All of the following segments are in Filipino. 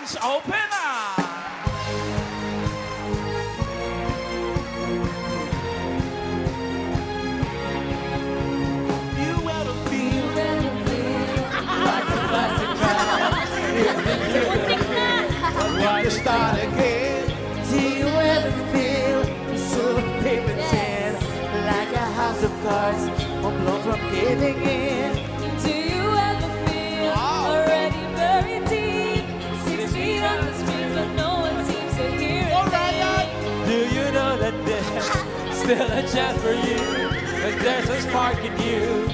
Arms open na! You ever feel Want to start again? Do you ever feel so paper thin, like a house of cards, won't blow from giving in? Do you ever feel already very deep? 6 feet on the street, but no one seems to hear it. Do you know that there's still a chance for you? That there's a spark in you.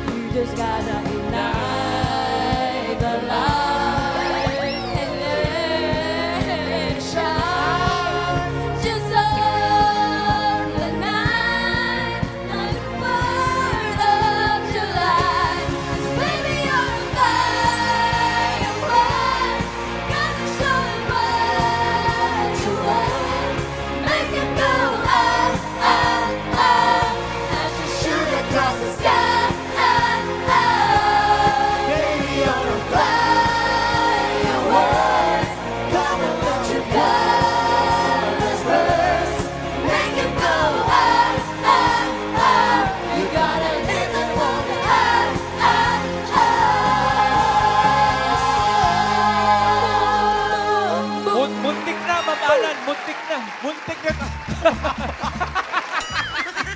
You just gotta ignite the light and let it shine. Just on the night, like the 4th of July. 'Cause baby, you're a firework. Gotta show it what you want. Make it go up, up, up. As you shoot across the sky. Baby, you're a firework. Come and let your colors burst. Make it go up, up, up. You gotta live and walk up, up, up. Muntik na, mamalan. Muntik na. Muntik na.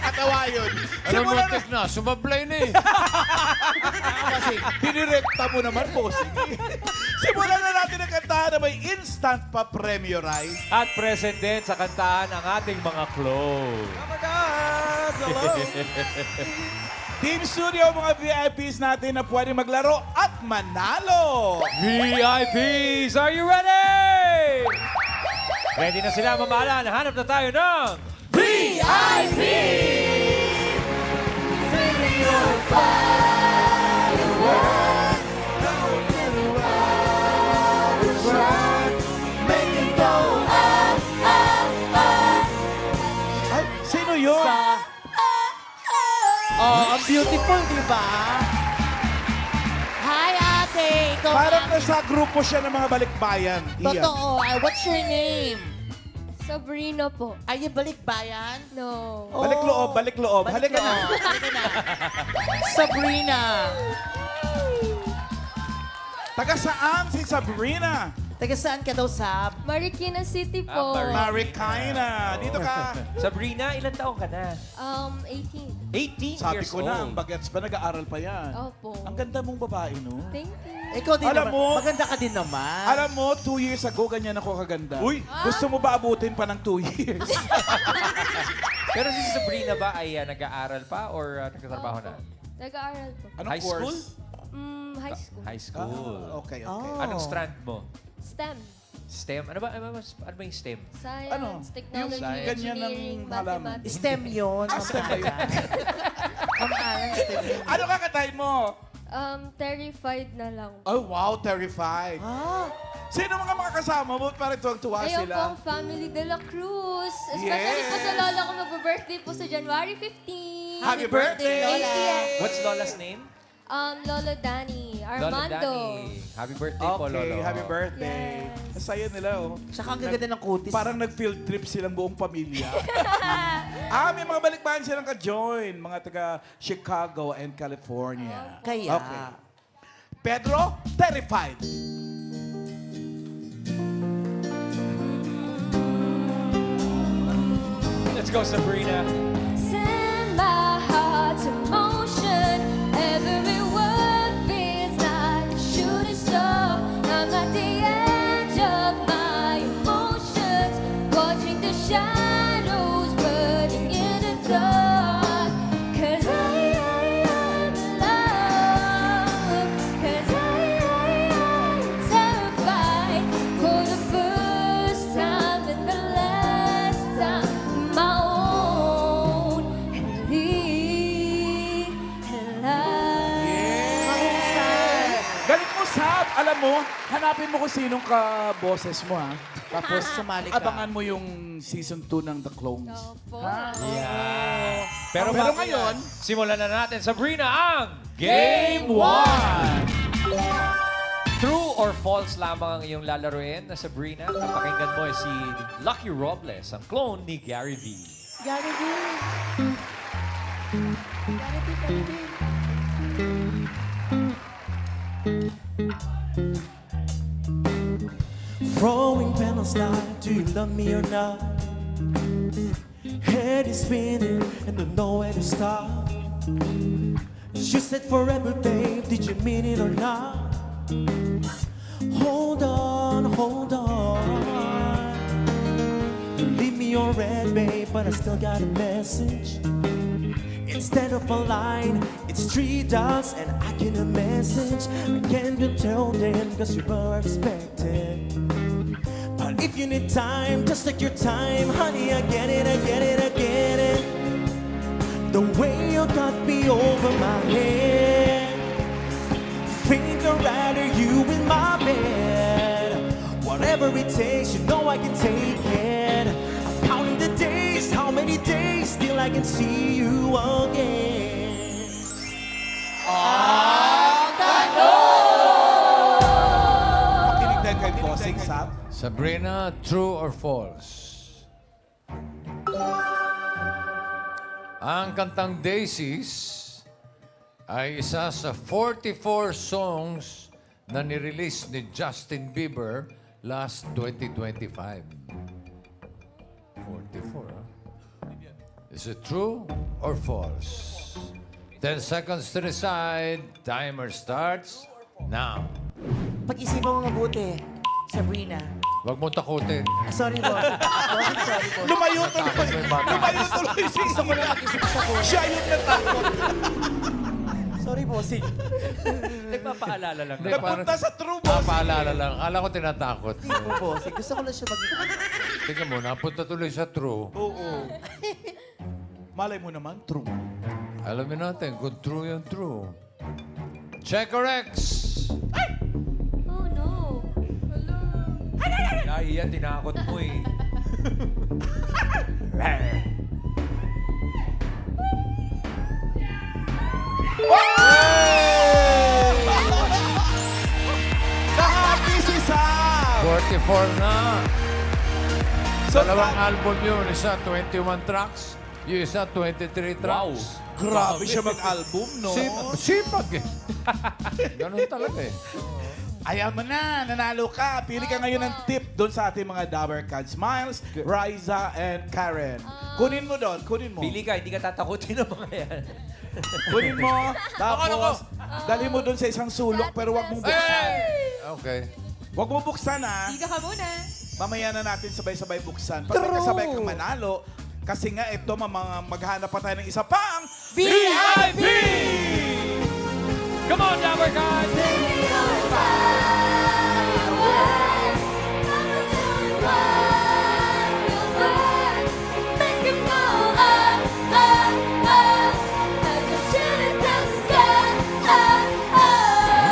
Katawa yun. Ano muntik na? Sumablay na eh. Kasi dinirekta mo naman po. Sige. Simulan na natin ang kantahan na may instant pa premyo, Rai. At present din sa kantahan ang ating mga clothes. Oh my God! Hello! Team Studio, mga VIPs natin na pwede maglaro at manalo! VIPs, are you ready? Ready na sila, mamalan. Hanap na tayo ng VIP! Baby, you're a firework. Make it go Up, up, up. Ay, sino yun? Oh, ang beautiful, di ba? Hi, ate. Ikaw Parang na. nasa grupo siya ng mga balikbayan. Iyan. Totoo. What's your name? Sabrina po. Are you balikbayan? No. Balik loob, balik loob. Halika na. Halika na. Sabrina. Taga saan si Sabrina? Taga saan ka daw, Sab? Marikina City po. Marikina. Dito ka. Sabrina. Ilan taong ka na? 18. 18 Sabi years ko na, ang old. bagets pa, nag-aaral pa yan. Opo. Ang ganda mong babae, no? Thank you. Ikaw din Alam naman. mo- Maganda ka din naman. Alam mo, 2 years ago, ganyan ako kaganda. Uy! Gusto mo ba abutin pa ng 2 years? Pero si Sabrina ba ay nag-aaral pa or nagtatrabaho na? Nag-aaral po. Anong High course? school? High school. High school. Okay, okay. Oh. Anong strand mo? STEM. STEM? Ano ba yung STEM? Science, Ano? technology, Yung ganyan ng engineering, halaman. mathematics. STEM yun. STEM ba yun? Ang alang STEM yun. Ano kakatayin mo? Terrified na lang. Oh, wow, terrified. Ah, Sino mga kasama mo? Parang tuwang-tuwa Ayun po sila. ang family de la Cruz. Especially po sa lola ko mag-birthday po sa January 15. Happy birthday! Lola. 80th. What's Lola's name? Lolo Danny. Lola Armando. Danny. Happy birthday po, Lolo. Okay, happy birthday. Yes. Ang saya nila, oh. Tsaka ang gaganda ng kutis. Parang nag-field trip silang buong pamilya. May mga balikbayan silang ka-join. Mga taga Chicago and California. Kaya. Okay. Pedro, terrified. Let's go, Sabrina. Send my heart to motion. Every word feels like a shooting star. I'm at the edge of my emotions, watching the shadows burning in the dark. 'Cause I'm in love. 'Cause I'm terrified for the first time and the last time. My own Galit mo, Sab. Alam mo, hanapin mo kung sinong ka-boses mo, ha? Tapos, Sumali ka. abangan mo yung season 2 ng The Clones. Opo. Yeah. Pero Pero bago ngayon, yan, simulan na natin, Sabrina, ang Game 1! True or false lamang ang iyong lalaruin na Sabrina. Napakinggan mo si Lucky Robles, ang clone ni Gary V. Gary V. Gary V, baby. Throwing penals now, do you love me or not? Head is spinning and don't know where to stop. You said forever, babe, did you mean it or not? Hold on, hold on. You leave me on red, babe, but I still got a message. Instead of a line, it's 3 dots and I get a message. I can't tell them cause you are expected. But if you need time, just take your time, honey, I get it, I get it, I get it. The way you got me over my head, think I'd rather you in my bed. Whatever it takes, you know I can take it. I'm counting the days, how many days till I can see you again. Makinig tayo kay Bossing Sam. Sabrina, true or false? Ang kantang Daisies ay isa sa 44 songs na nirelease ni Justin Bieber last 2025. 44, huh? Is it true or false? 10 seconds to decide. Timer starts now. Pag-isipan mo mabuti, Sabrina. Huwag mo takutin. Sorry, boss. Sorry, boss. Lumayo tuloy. Lumayo tuloy si Gusto ko lang mag-isip sa boss. Siya yung natakot. Sorry, bossing. Nagpapaalala lang. Hindi, Napunta sa true boss. Paalala lang. Akala ko tinatakot. Hindi po, bossing. Gusto ko lang siya mag-isip. Tingnan mo, napunta tuloy sa true. Oo. Malay mo naman, true. Alamin natin kung true yung true. Check or X? Oh no. Nahiya, tinakot mo eh. Na-happy si Sam! 44 na. So, Dalawang album yun. Isa 21 tracks. Yung isa 23 tracks. grabe siya mag-album, no? Sipag eh. Ganun talaga eh. Ayan mo na, nanalo ka. Pili ka ngayon ng tip doon sa ating mga Dabber Cats. Miles, Riza, and Karen. Kunin mo doon, kunin mo. Pili ka, hindi ka tatakutin ng mga yan. Kunin mo, tapos dali mo doon sa isang sulok pero wag mong buksan. Okay. Wag mo buksan, ha? Dito ka muna. Mamaya na natin sabay-sabay buksan. Pag kasabay kang manalo, kasi nga ito, maghanap pa tayo ng isa pang VIP! Come on, Dabber Cats!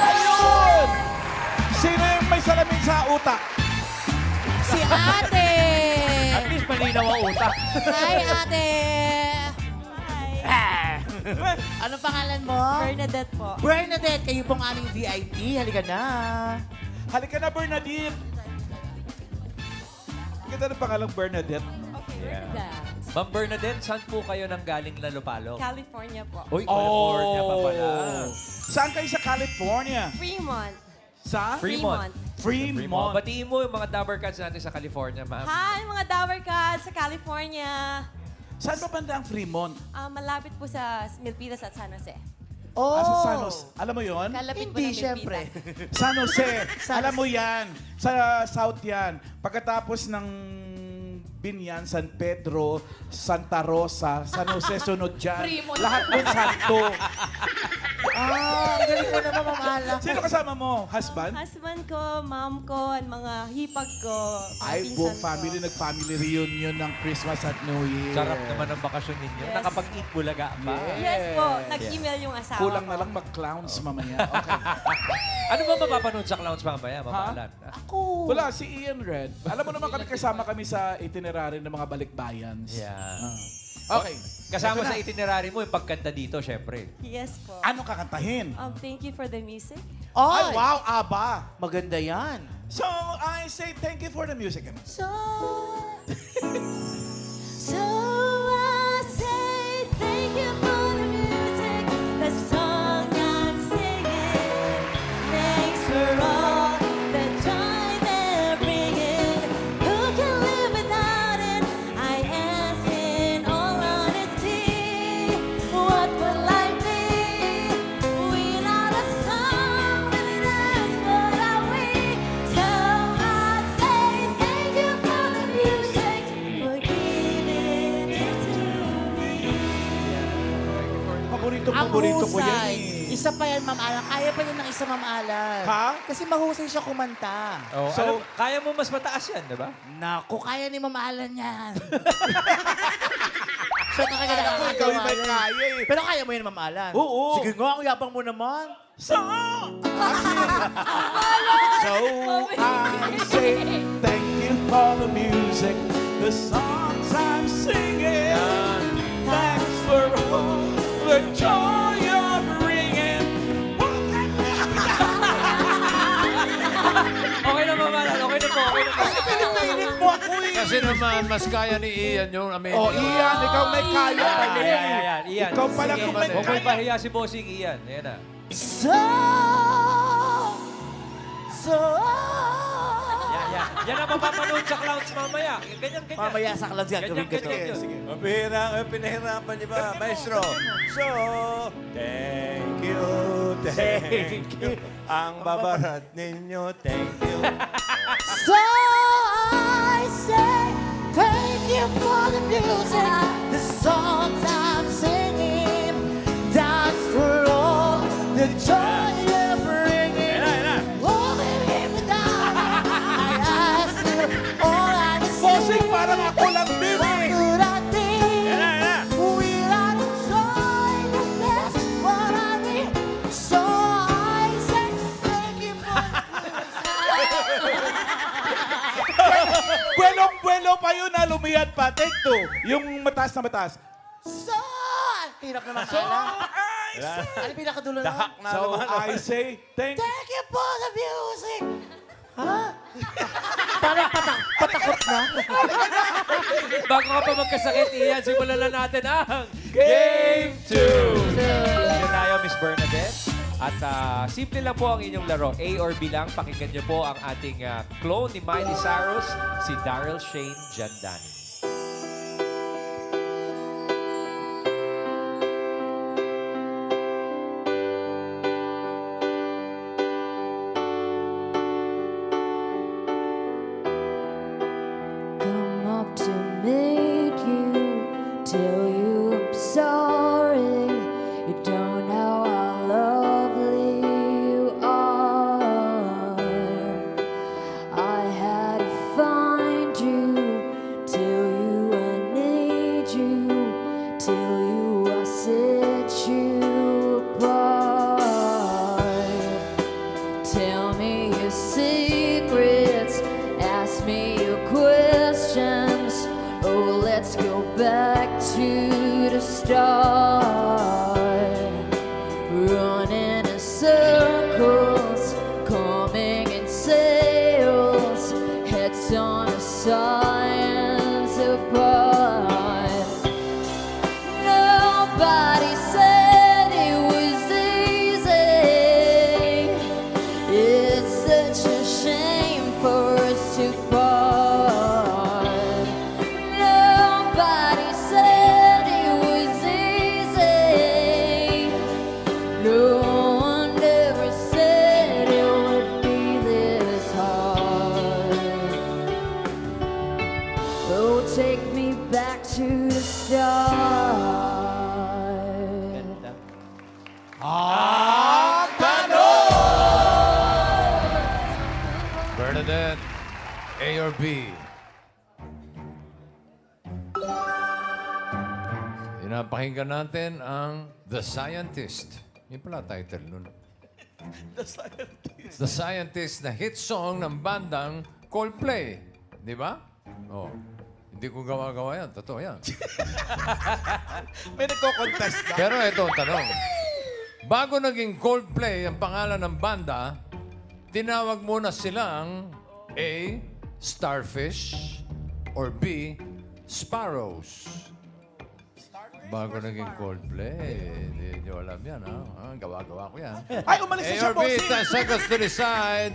Ayun! Sino yung may salamin sa utak? Si ate! At least malinaw ang utak. Hi, ate! Anong pangalan mo? Bernadette po. Bernadette, kayo pong aming VIP. Halika na. Halika na, Bernadette! Ganda ng pangalang Bernadette. Ma'am Bernadette, saan po kayo nang galing Lalopalo? California po. Uy, California pa pala. Saan kayo sa California? Fremont. Sa? Fremont. Fremont. Batiin mo yung mga Dabber Cats natin sa California, ma'am. Hi, mga Dower Cats sa California. Saan ba banda ang Fremont? Malapit po sa Milpitas at San Jose. Oh! Sa San Jose. Alam mo yon? Kalapit po Hindi, ng syempre. Milpitas. San Jose. Alam mo yan. Sa South yan. Pagkatapos ng Binyan, San Pedro, Santa Rosa, San Jose sunod dyan. Fremont. Lahat doon santo. Ah, ang galing mo naman, mamala. Sino kasama mo? Husband? Husband ko, mom ko, at mga hipag ko. Ay, pinsan buong ko. family, nag-family reunion ng Christmas at New Year. Sarap naman ang bakasyon ninyo. Yes. Nakapag-eat bulaga pa. Yes po, nag-email yung asawa Kulang ko. na lang mag-clowns mamaya. Okay. Ano ba mapapanood sa clowns mamaya, mamahalan? Wala, si Ian Red. Alam mo naman kami kasama kami sa itinerary ng mga balikbayans. Yeah. Okay. Kasama Ito sa na. itinerary mo yung pagkanta dito, syempre. Yes po. Ano kakantahin? Thank you for the music. Ay, Ay, wow, ABBA. maganda yan. So, I say thank you for the music. So I say thank you for the music, the song I'm singing. Thanks for all the joy they're bringing. Who can live without it? I ask in all honesty. What would life be without a song? Really, that's what I we. So I say thank you for the music, for giving it to me. Paborito ko yan husay. eh. Isa pa yan, Ma'am Alan. Kaya pa yun ng isa, Ma'am Alan. Ha? Kasi mahusay siya kumanta. Oh, So- kaya mo mas mataas yan, di ba? Naku, kaya ni Ma'am Alan yan. Siya talaga Ikaw nakakagawa yung may yan. kaya eh. Pero kaya mo yun, Ma'am Alan. Oo. Sige nga, ang yabang mo naman. So, I say thank you for the music, the songs I'm singing. Thanks for all the joy you're bringing. Okay na, Mamalan. Okay na po. Okay na po. Pinipilit mo ako eh. Kasi naman, mas kaya ni Ian yung amazing. Oh, Ian, ikaw may kaya. Ian. Ikaw pala Sige, kung may Mane. Huwag mo kaya. ipahiya si Bossing Ian. Ayan na. So... Yan ang mapapanood sa clouds mamaya. Ganyan. Mamaya sa clouds gagawin ko to. Ganyan. Sige. Pinahirapan niyo ba, maestro? So, thank you. Ang babarat ninyo, thank you. So I say thank you for the music, the songs I'm singing. That's for all the joy you're bringing. Oh, believe me now, I ask you all I can Bossing, say. parang ako lang din What eh. could I be without the joy that that's what I need? So I say thank you for the Buwelong-buwelo pa yun na lumiyad pa. Take two. Yung mataas na mataas. So... Hirap naman, Alan. Ano yung pinakadulo na? Dahak na So naman. I say thank you. Thank you for the music. Ha? Parang patakot na. Bago ka pa magkasakit, Ian, simulan na natin ang Game 2. Diyan tayo, Miss Bernadette. At simple lang po ang inyong laro. A or B lang. Pakinggan niyo po ang ating clone ni Miley Cyrus, si Daryl Shane Jandani. Come up to meet you, tell you I'm sorry. You don't know how lovely you are. I had to find you, tell you I need you, tell you I set you apart. Tell me your secrets, ask me your questions. Oh, let's go back to the start. Running in circles, coming in sales, heads on a science apart. Nobody said it was easy. It's such a shame for us to part. Nobody said it was easy. No one ever said it would be this hard. Oh, take me back to the start. Bernadette, A or B? Pinapakinggan natin ang The Scientist. Yun pala title nun. The Scientist na hit song ng bandang Coldplay. Di ba? Oh. Hindi ko gawa-gawa yan. Totoo yan. May nagko-contest na. Pero ito ang tanong. Bago naging Coldplay ang pangalan ng banda, tinawag muna silang A. Starfish or B. Sparrows. Bago naging Coldplay, hindi nyo alam yan, ha? Gawa-gawa ko yan. Ay, umalis na A siya, or B, bossing. 10 seconds to decide.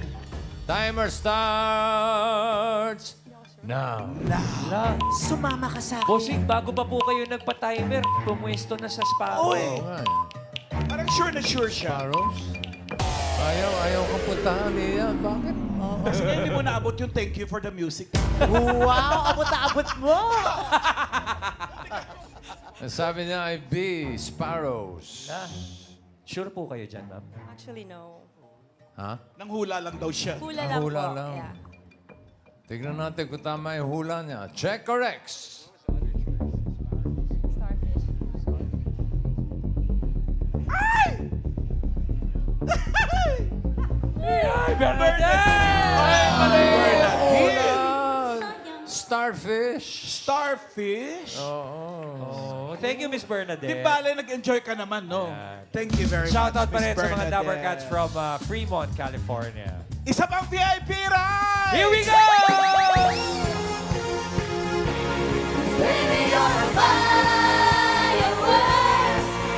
Timer starts now. Sumama ka sa akin. Bossing, bago pa po kayo nagpa-timer, pumwesto na sa spa. Uy, Oo nga, eh. parang sure na sure siya. Sparrows? Ayaw kong puntahan niya. Bakit? Kasi hindi mo naabot yung thank you for the music. Wow, abot na abot mo. Ang sabi niya ay B, Sparrows. Sure po kayo dyan, ma'am? Actually, no. Ha? Nang hula lang daw siya. Hula lang Hula po. lang. Yeah. Tignan natin kung tama yung hula niya. Check or X? Starfish. Ay, Bernadette! Bernadette! Starfish. Starfish? Oh, thank you, Miss Bernadette. Di bale, nag-enjoy ka naman, no? Thank you very Shout much, out pa Miss rin sa mga Bernadette. Dabber Cats from Fremont, California. Isa pang VIP ride! Here we go! Baby, you're a firework.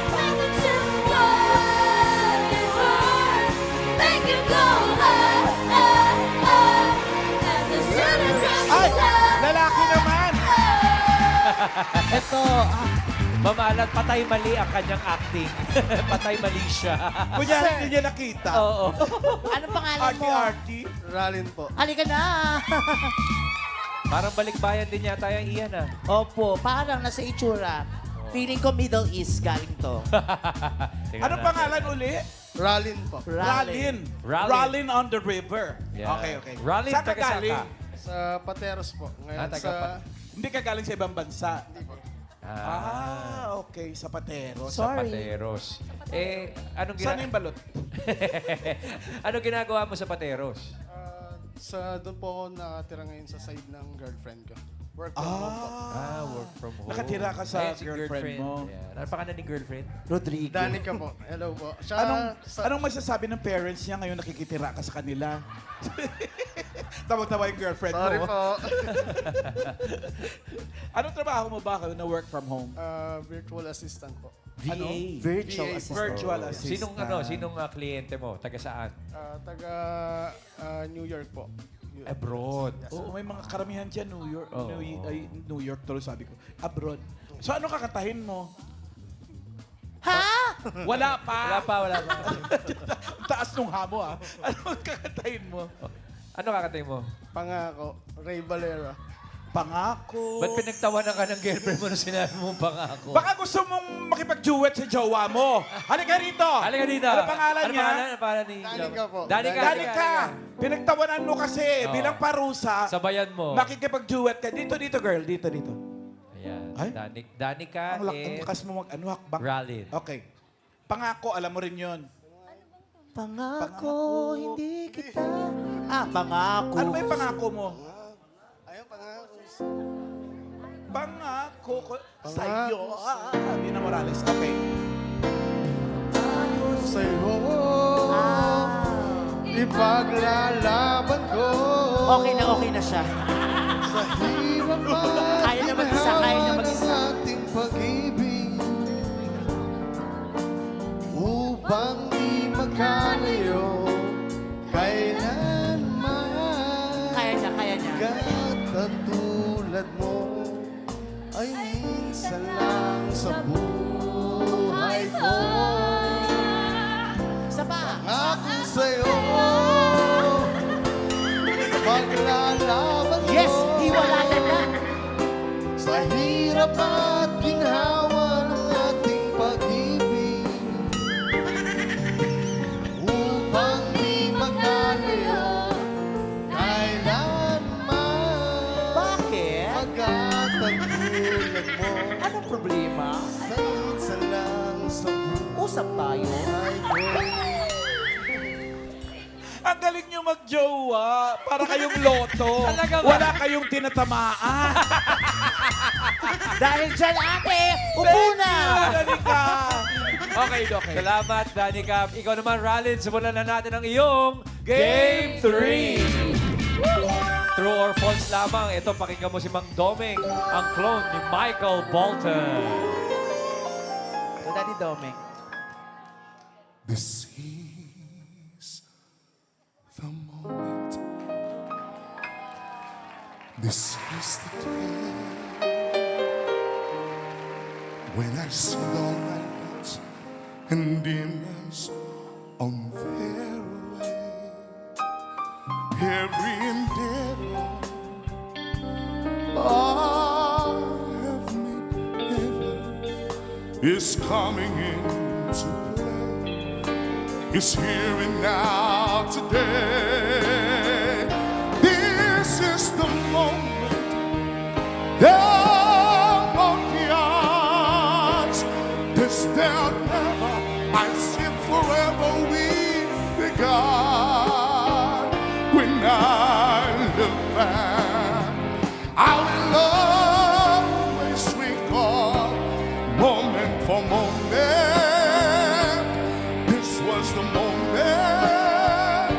Welcome to what you were. Make you go up, up, up. As the sun across Ay! the sky. Lalaki naman! Ito, Mamalat, patay mali ang kanyang acting. Patay mali siya. Kunyari, hindi niya nakita. Oo. anong pangalan mo? Arty-arty. Ralin po. Halika na. Parang balikbayan din yata yung Ian, ah. Opo, parang nasa itsura. Feeling ko Middle East galing to. Tingnan Anong natin. pangalan uli? Ralin po. Rallin. Rallin. Rallin on the river. Yeah. Okay, okay. Rallin, Saan ka taga saan galing? ka? Sa Pateros po. Ngayon Hindi ka galing sa ibang bansa. Ah, Okay. Sa Pateros. Sorry. Pateros. Anong Saan yung balot? anong ginagawa mo sa Pateros? Doon po ako nakatira ngayon sa side ng girlfriend ko. Work from home po. Work from home. Nakatira ka sa Ayun, si girlfriend mo. Yeah. Ano pangalan ni girlfriend? Rodrigo. Danica po. Hello po. Siya, Anong masasabi ng parents niya ngayon nakikitira ka sa kanila? Tawag-tawa yung girlfriend Sorry mo. po. Anong trabaho mo ba na work from home? Virtual assistant po. Ano? Virtual VA. assistant. Virtual assistant. Sinong kliyente mo? Taga saan? Taga New York po. Abroad. Oo, may mga karamihan dyan, New York. Oo. New York tuloy sabi ko. Abroad. So ano kakatahin mo? Ha? Wala pa. Wala pa. Ang taas nung hamo ah. Ano kakatahin mo? Ano kakatay mo? Pangako. Ray Valera. Pangako. Ba't pinagtawanan ka ng girlfriend mo na sinabi mo pangako? Baka gusto mong makipag-duet sa jowa mo. Halika rito. Halika dito. Ano pangalan niya? Ano pangalan ni Danica po. Danica. Danica. Pinagtawanan mo kasi Oo. bilang parusa. Sabayan mo. Makikipag-duet ka. Dito, girl. Dito. Ayan. Ay? Danica Ang and lakas mo mag-ano, hakbang. Rallin. Okay. Pangako, alam mo rin yun. Pangako, hindi kita. Pangako. Ano ba yung pangako mo? Ayun, pangako. Pangako ko sa'yo. Nina Morales. Okay. Sa'yo, Ah. ipaglalaban ko. Okay na siya. Sa hirap Kaya na mag-isa, kaya na mag-isa. ng ating pag-ibig upang di magkalayo kailanman. Kaya niya. Katulad mo ay minsan lang sa buhay ko. Isa pa. Ako sa'yo, paglalaban ko. Yes, hiwalayan na. Sa hirap at ginhawa ng ating pag-ibig upang di magkalayo kailanman. Bakit? Magkatagulad mo Anong problema? sa minsan lang sa Usap tayo. buhay ko. Ang galing nyo magjowa. Para kayong loto. Talaga ba? Wala kayong tinatamaan. Dahil dyan, ate, upo na! Danica. Okay, okay. Salamat, Danica. Ikaw naman, Ralin, simulan na natin ang iyong Game 3. True or false lamang. Ito, pakinggan mo si Mang Doming, ang clone ni Michael Bolton. So, Daddy Doming. This is the moment. This is the day when I see all my doubts and demons on their way. Every endeavor I have made ever is coming into play. Is here and now today. This is the moment. There won't be odds. This there never. I sit forever with the God. When I look back, I will always recall moment for moment. This was the moment,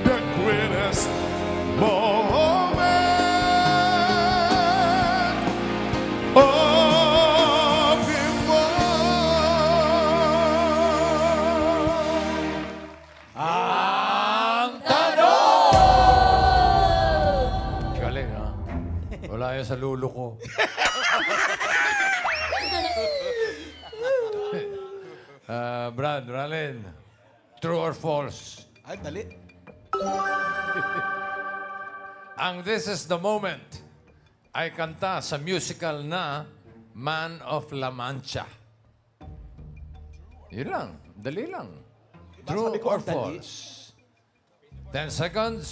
the greatest moment of it all. Galing, ha? Wala yan sa lulo ko. Brad, Ralin, true or false? Ay, dali. Ang This is the Moment ay kanta sa musical na Man of La Mancha. Yun lang. Dali lang. True Sabi ko, or ang dali. false? 10 seconds.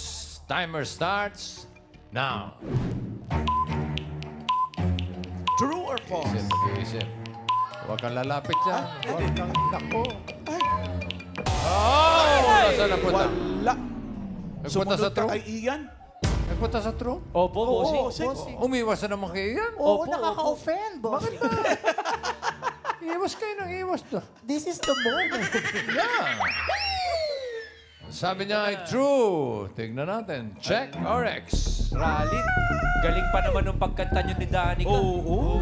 Timer starts now. True or false? Isip, mag-iisip. Huwag kang lalapit dyan. Huwag kang nako. Oh! Nasaan napunta? Wala. Nagpunta sa Sumunod ka true? kay Ian? Nagpunta sa true? Opo, bossing. bossing. Umiwas na naman kay Ian. Oo, nakaka-offend, boss. Iwas kayo ng iwas to. This is the moment. Yeah. Sabi niya ay true. Tignan natin. Check or X. Ralin, galing pa naman nung pagkanta nyo ni Danica. Oo.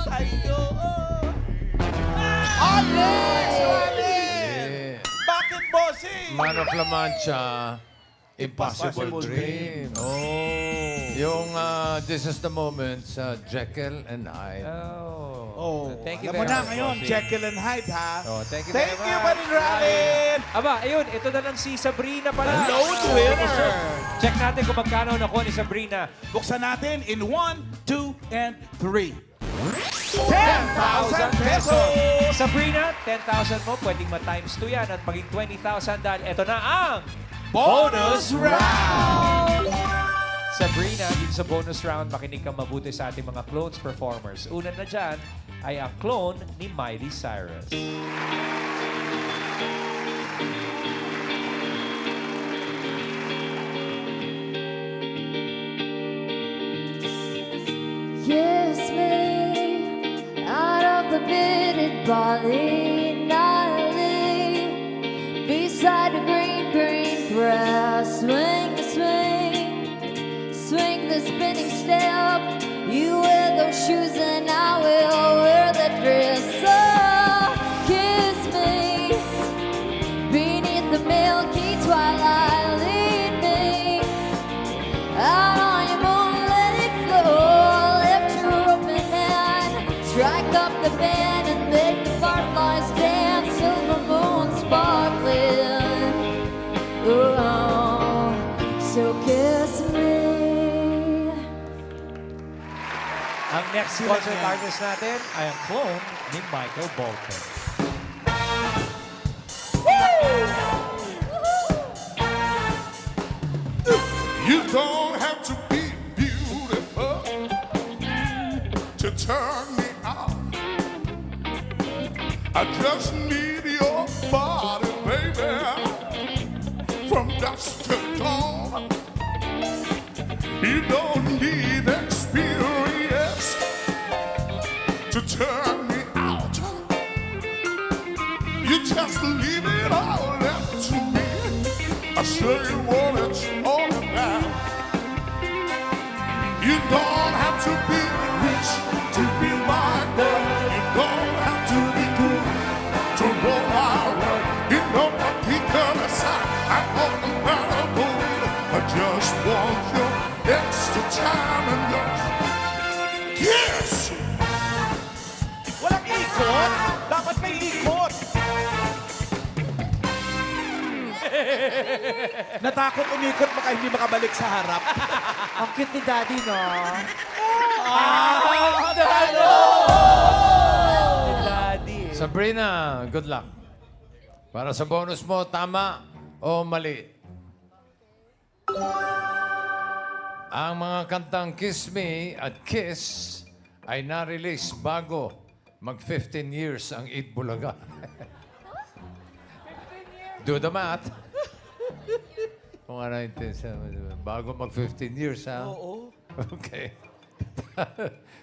Sa'yo. Alex! Eh, Bakit, bossing? Man of La Mancha, Impossible Impossible Dream. Oh. Yung This is the Moment sa Jekyll and Hyde. Oh, Thank you alam mo very na much, ngayon, bossing. Jekyll and Hyde, ha? Oh, thank you Thank very you, much. Buddy Ralin! Aba, ayun, ito na lang si Sabrina pala. Hello, winner! Check natin kung magkano nakuha ni Sabrina. Buksan natin in 1, 2, and 3. 10,000 pesos! Sabrina, 10,000 mo, pwedeng ma-times 2 yan at maging 20,000 dahil ito na ang Bonus round! Sabrina, dito sa bonus round, makinig kang mabuti sa ating mga clones performers. Una na dyan ay ang clone ni Miley Cyrus. Kiss me out of the bearded barley nightly beside the green, green grass. Swing the swing, swing the spinning step. You wear those shoes and I will wear that dress. Oh, kiss me beneath the milky twilight. Lead me out on your moonlit floor. Lift your open hand, strike up the band and make the fireflies dance. Silver moon sparkling. Oh, so kiss me. Ang next concert artist natin ay ang clone ni Michael Bolton. You don't have to be beautiful to turn me on. I just need your body dusk till dawn. You don't need experience to turn me out. You just leave it all up to me. I show you what it's all about. You don't have to be rich to be my girl. You don't have to be good to roll my world. You know what we gonna say? I'm on the battlefield. I just want your extra time and yours. Yes! Walang ikot. Dapat may ikot. Natakot umikot baka hindi makabalik sa harap. Ang cute ni Daddy, no? Daddy. Sabrina, good luck. Para sa bonus mo, tama o mali? Ang mga kantang Kiss Me at Kiss ay na-release bago mag-15 years ang Eat Bulaga. Do the math. Kung ano yung bago mag-15 years, ha? Oo. Okay.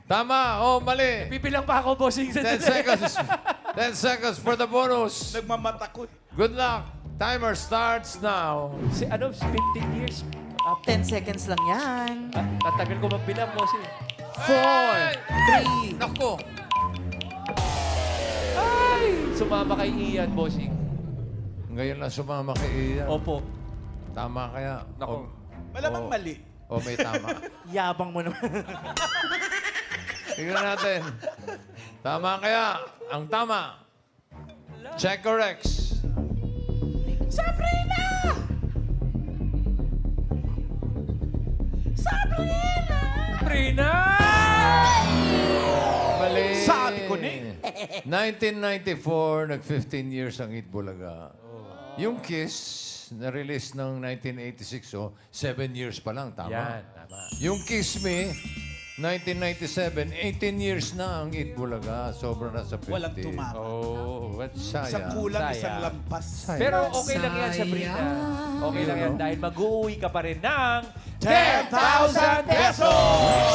Tama o mali? Bibilang pa ako, bossing. 10 seconds. 10 seconds for the bonus. Nagmamatakot. Good luck. Timer starts now. 15 years. 10 seconds lang yan. Natagal ko magbilang, bossing. 4, 3. Naku. Sumama kay Ian, bossing. Ngayon lang sumama kay Ian. Opo. Tama kaya? Nako. Malamang mali. O may tama. Yabang mo naman. Tingnan natin. Tama kaya? Ang tama. Check or X. Sabrina! Mali. Sabi ko na 1994, nag-15 years ang Eat Bulaga. Yung Kiss, na-release ng 1986, so 7 years pa lang, tama? Yan, tama. Yung Kiss Me, 1997, 18 years na ang Eat Bulaga. Sobra na sa 50. Walang tumama. Oh, what? Sayang. Isang kulang, Sayang. isang lampas. Pero okay lang yan, Sabrina. Okay lang yan dahil mag-uwi ka pa rin ng 10,000 pesos!